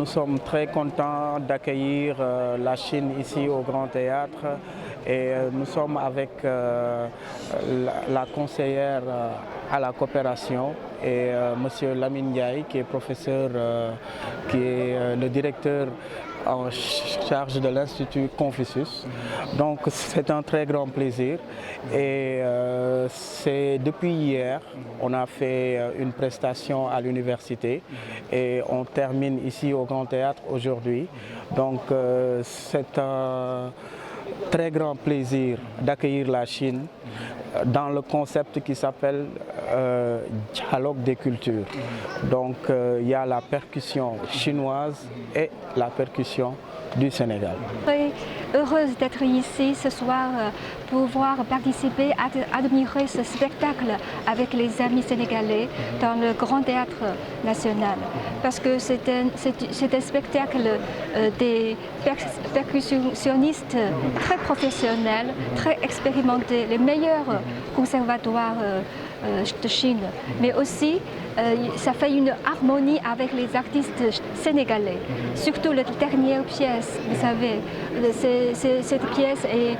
sommes très contents d'accueillir la Chine ici au Grand Théâtre et nous sommes avec la conseillère à la coopération et Monsieur Lamine Ndiaye qui est professeur, qui est le directeur en charge de l'Institut Confucius. Donc c'est un très grand plaisir et c'est depuis hier, on a fait une prestation à l'université et on termine ici au Grand Théâtre aujourd'hui. Donc c'est un très grand plaisir d'accueillir la Chine dans le concept qui s'appelle dialogue des cultures. Donc il y a la percussion chinoise et la percussion du Sénégal. Très heureuse d'être ici ce soir pour pouvoir participer à admirer ce spectacle avec les amis sénégalais dans le Grand Théâtre National. Parce que c'est un spectacle des percussionnistes très professionnels, très expérimentés, les meilleurs conservatoires de Chine, mais aussi ça fait une harmonie avec les artistes sénégalais. Surtout la dernière pièce, vous savez, cette pièce est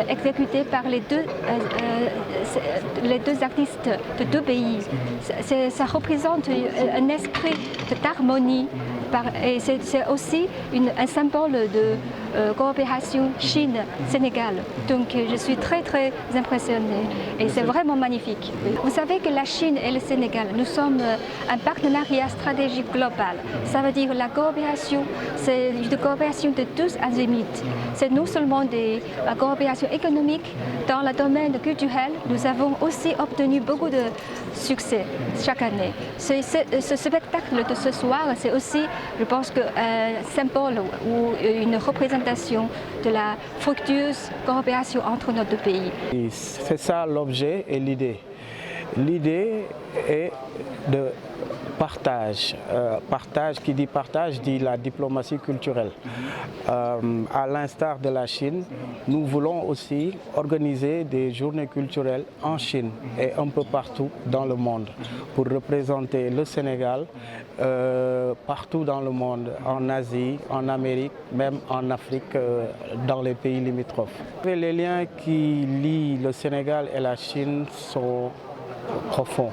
exécutée par les deux artistes de deux pays. Ça représente un esprit d'harmonie et c'est aussi un symbole de coopération Chine-Sénégal. Donc je suis très impressionnée et c'est vraiment magnifique. Vous savez que la Chine et le Sénégal, nous sommes un partenariat stratégique global. Ça veut dire la coopération, c'est une coopération de tous azimuts. C'est non seulement la coopération économique, dans le domaine culturel, nous avons aussi obtenu beaucoup de succès chaque année. Ce spectacle de ce soir, c'est aussi, je pense, un symbole ou une représentation de la fructueuse coopération entre nos deux pays. C'est ça l'objet et l'idée. L'idée est de partage. Qui dit partage dit la diplomatie culturelle. À l'instar de la Chine, nous voulons aussi organiser des journées culturelles en Chine et un peu partout dans le monde pour représenter le Sénégal partout dans le monde, en Asie, en Amérique, même en Afrique, dans les pays limitrophes. Les liens qui lient le Sénégal et la Chine sont profond.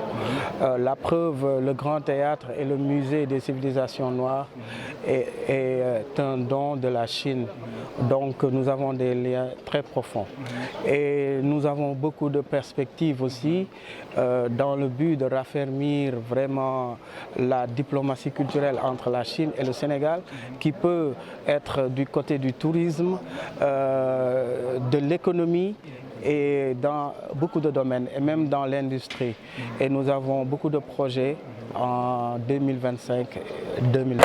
La preuve, le Grand Théâtre et le Musée des civilisations noires est un don de la Chine. Donc nous avons des liens très profonds. Et nous avons beaucoup de perspectives aussi dans le but de raffermir vraiment la diplomatie culturelle entre la Chine et le Sénégal, qui peut être du côté du tourisme, de l'économie, et dans beaucoup de domaines, et même dans l'industrie. Et nous avons beaucoup de projets en 2025-2026.